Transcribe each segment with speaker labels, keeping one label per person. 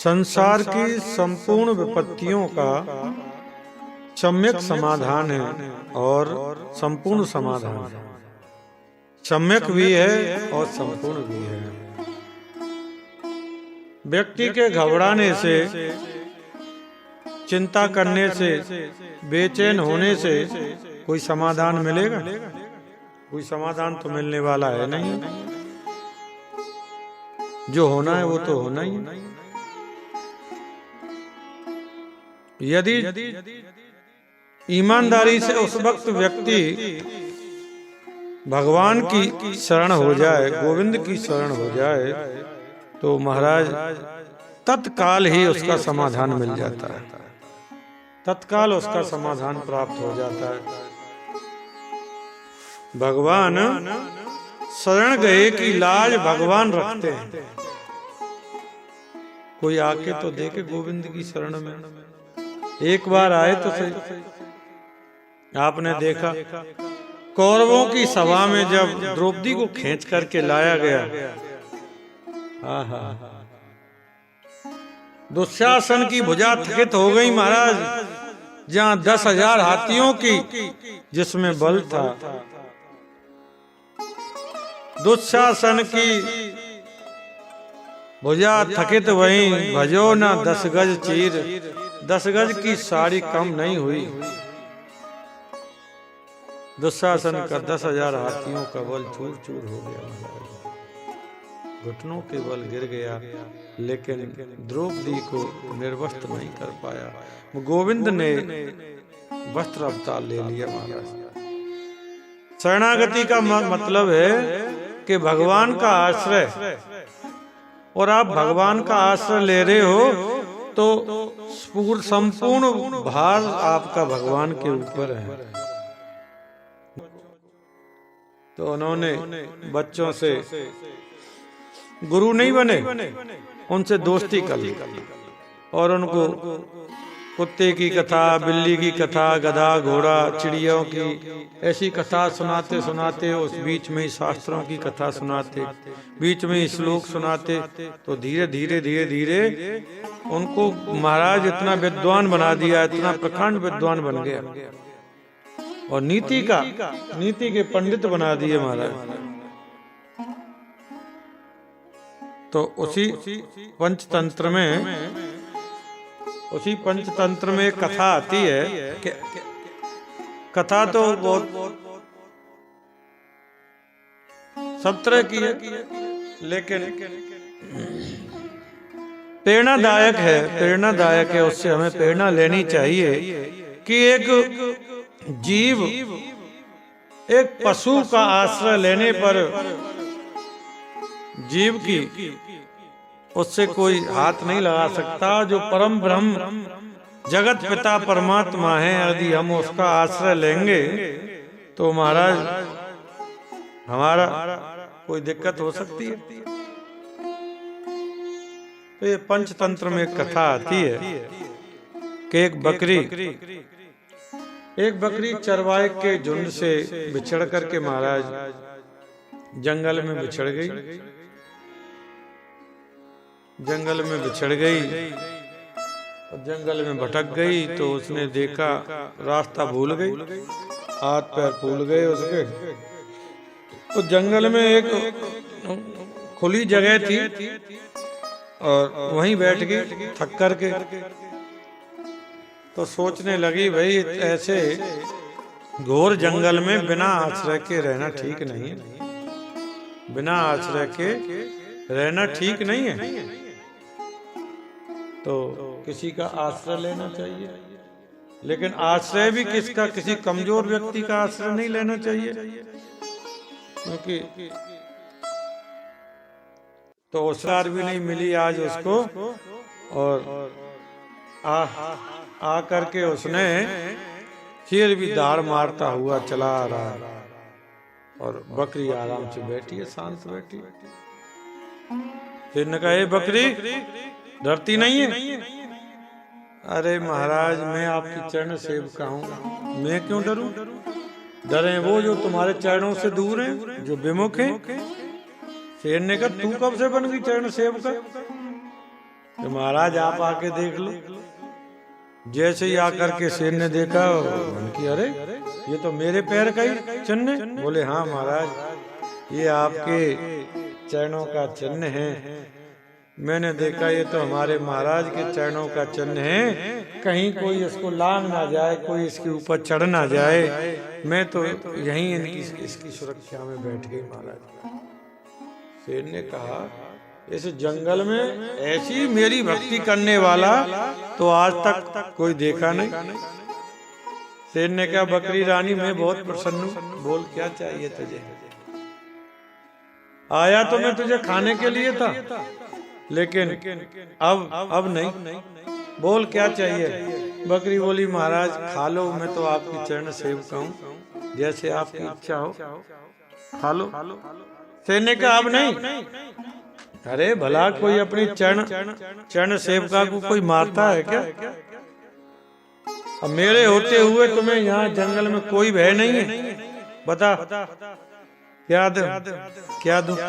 Speaker 1: संसार की संपूर्ण विपत्तियों का सम्यक समाधान है और संपूर्ण समाधान है। सम्यक भी है और संपूर्ण भी है। व्यक्ति के घबराने से, चिंता करने से, बेचैन होने से कोई समाधान मिलेगा? कोई समाधान तो मिलने वाला है नहीं। जो होना है वो तो होना ही है। यदि ईमानदारी से उस वक्त व्यक्ति भगवान की शरण हो जाए, गोविंद की शरण हो जाए, तो महाराज तत्काल ही उसका समाधान मिल जाता है। तत्काल उसका समाधान प्राप्त हो जाता है। भगवान शरण गए की लाज भगवान रखते हैं। कोई आके तो देखे गोविंद की शरण में, एक बार आए तो सही। आपने देखा कौरवों की सभा में जब द्रौपदी को खींच करके लाया गया, दुशासन की भुजा थकित हो गई महाराज। जहां 10,000 हाथियों की जिसमें बल था, दुशासन की भुजा थकित वहीं भजो ना 10 गज चीर। 10 गज की साड़ी कम नहीं हुई। दुशासन का 10,000 हाथियों का बल चूर चूर हो गया, घुटनों के बल गिर गया, लेकिन द्रौपदी को निर्वस्त्र नहीं कर पाया। गोविंद ने वस्त्र अवतार ले लिया महाराज। शरणागति का मतलब है कि भगवान का आश्रय, और आप भगवान का आश्रय ले रहे हो तो संपूर्ण भार आपका भगवान के ऊपर है। तो उन्होंने बच्चों से, गुरु नहीं बने, उनसे दोस्ती कर ली और उनको कुत्ते की कथा, बिल्ली की कथा, गधा घोड़ा चिड़ियों की ऐसी कथा सुनाते सुनाते, उस बीच में ही शास्त्रों की कथा सुनाते, बीच में ही श्लोक सुनाते, तो धीरे धीरे धीरे धीरे उनको महाराज इतना विद्वान बना दिया, इतना प्रखंड विद्वान बन गया, और नीति के पंडित बना दिए महाराज। तो उसी पंचतंत्र में एक कथा आती है कि कथा तो बहुत सब तरह की है, लेकिन प्रेरणादायक है। उससे हमें प्रेरणा लेनी चाहिए कि एक जीव एक पशु का आश्रय लेने पर जीव की उससे कोई हाथ नहीं लगा सकता। जो परम ब्रह्म जगत पिता परमात्मा है, यदि हम उसका आश्रय लेंगे तो महाराज हमारा कोई दिक्कत हो सकती है। तो ये पंचतंत्र में एक कथा आती है कि एक बकरी चरवाहे के झुंड से बिछड़ करके महाराज जंगल में बिछड़ गई। जंगल में भटक गई तो उसने देखा रास्ता भूल गई, हाथ पैर फूल गए उसके। तो जंगल में एक खुली जगह थी और वहीं बैठ गई थक करके। तो सोचने लगी, भाई ऐसे घोर जंगल में बिना आश्रय के रहना ठीक नहीं है, बिना आश्रय के रहना ठीक नहीं है। तो किसी का आश्रय लेना चाहिए, लेकिन आश्रय भी किसका? किसी कमजोर व्यक्ति का आश्रय नहीं लेना चाहिए, क्योंकि तो अवसर भी नहीं मिली आज उसको। और आ करके उसने फिर भी दाढ़ मारता हुआ चला आ रहा है, और बकरी आराम से बैठी है, शांत बैठी। फिर ने कहा, बकरी डरती नहीं है? अरे महाराज, मैं आपकी चरण सेवका हूँ, मैं क्यों डरूं? डरे वो जो तुम्हारे चरणों से दूर हैं, जो विमुख हैं। शेर ने कहा, तू कब से बन गई चरण सेवका? कि महाराज आप आके देख लो। जैसे ही आकर के शेर ने देखा उनकी, अरे ये तो मेरे पैर का ही चिन्ह है। बोले हाँ महाराज, ये आपके चरणों का चिन्ह है। मैंने देखा ये तो हमारे महाराज के चरणों का चिन्ह है, कहीं कोई इसको लांग ना जाए, कोई इसके ऊपर चढ़ ना जाए। मैं तो यहीं इसकी सुरक्षा में बैठ गई महाराज। शेर ने कहा इस जंगल में ऐसी मेरी भक्ति करने वाला तो आज तक कोई देखा नहीं। शेर ने कहा बकरी रानी मैं बहुत प्रसन्न हूँ, बोल क्या चाहिए तुझे? आया तो मैं तुझे खाने के लिए था, लेकिन अब नहीं, बोल क्या चाहिए? बकरी बोली महाराज खा लो, मैं तो आपकी चरण सेवक हूँ, जैसे आपकी इच्छा हो खा लो। शेर ने कहा अब नहीं। अरे भला कोई अपनी चरण सेवका को कोई मारता है क्या? अब मेरे होते हुए तुम्हें यहाँ जंगल में कोई भय नहीं है, बता क्या दूं?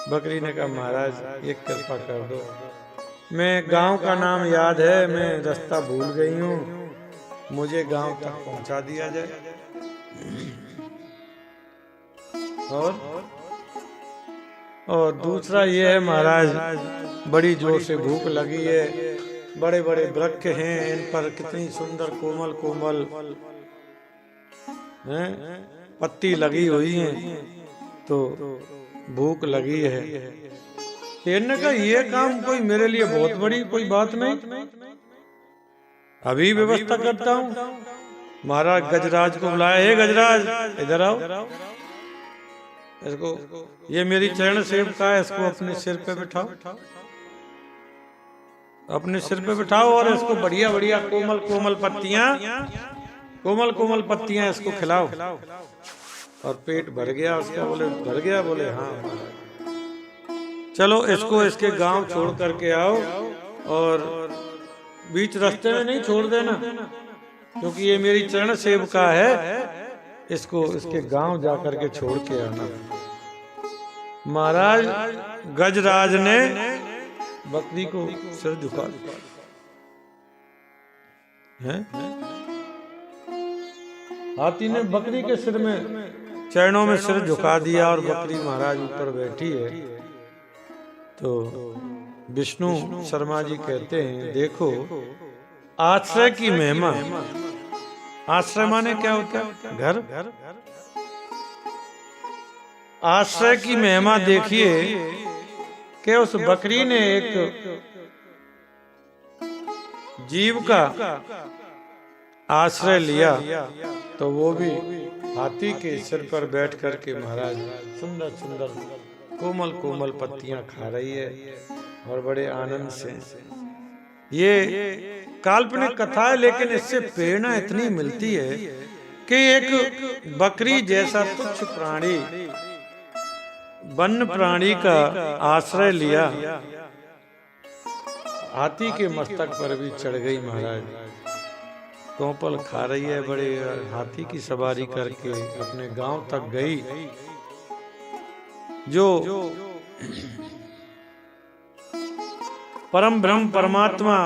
Speaker 1: बकरी ने कहा महाराज एक कृपा कर दो, मैं गांव का नाम याद है, मैं रास्ता भूल गई हूँ, मुझे गांव तक पहुंचा दिया जाए। और दूसरा ये है महाराज, बड़ी जोर से भूख लगी है, बड़े बड़े वृक्ष हैं, इन पर कितनी सुंदर कोमल कोमल पत्ती लगी हुई हैं, तो भूख लगी है। शेर ने कहा ये काम कोई मेरे लिए बहुत बड़ी कोई बात नहीं, अभी व्यवस्था करता हूँ। महाराज गजराज को बुलाया, हे गजराज इधर आओ, इसको ये मेरी चरण सेवका है, इसको अपने सिर पे बिठाओ, अपने सिर पे बिठाओ और इसको बढ़िया बढ़िया कोमल कोमल पत्तियां इसको खिलाओ। और पेट भर गया उसका? बोले भर गया। बोले हाँ चलो इसको इसके गांव छोड़ करके आओ, और बीच रास्ते में नहीं छोड़ देना, क्योंकि ये मेरी चरण सेवका है, इसको इसके गांव जाकर के छोड़ के आना। महाराज गजराज ने बकरी को सिर झुका दिया, हाथी ने बकरी के सिर में चरणों में सिर झुका दिया, और बकरी महाराज ऊपर बैठी है। तो विष्णु शर्मा जी कहते हैं देखो आश्रय की महिमा। आश्रय माने क्या होता है? घर। आश्रय की महिमा देखिए कि उस बकरी ने एक जीव का आश्रय लिया, तो वो भी हाथी के सिर पर बैठ करके महाराज सुंदर सुंदर कोमल कोमल पत्तियां खा रही है और बड़े आनंद से। ये काल्पनिक कथा है, लेकिन इससे प्रेरणा इतनी मिलती है कि एक बकरी जैसा तुच्छ प्राणी वन्य प्राणी का आश्रय लिया, हाथी के मस्तक पर भी चढ़ गई महाराज, कोपल खा रही है, बड़े हाथी की सवारी करके अपने गांव तक गई। जो परम ब्रह्म परमात्मा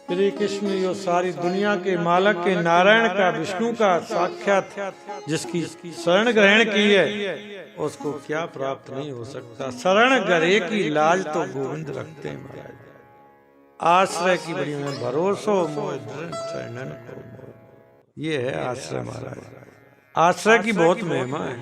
Speaker 1: श्री कृष्ण, जो सारी दुनिया के मालक के नारायण का विष्णु का साक्षात जिसकी शरण ग्रहण की है, उसको क्या प्राप्त नहीं हो सकता। शरण गरे की लाज तो गोविंद रखते हैं महाराज। आश्रय की बड़ी में भरोसो मोह चरणन को, ये है आश्रय महाराज। आश्रय की बहुत महिमा है।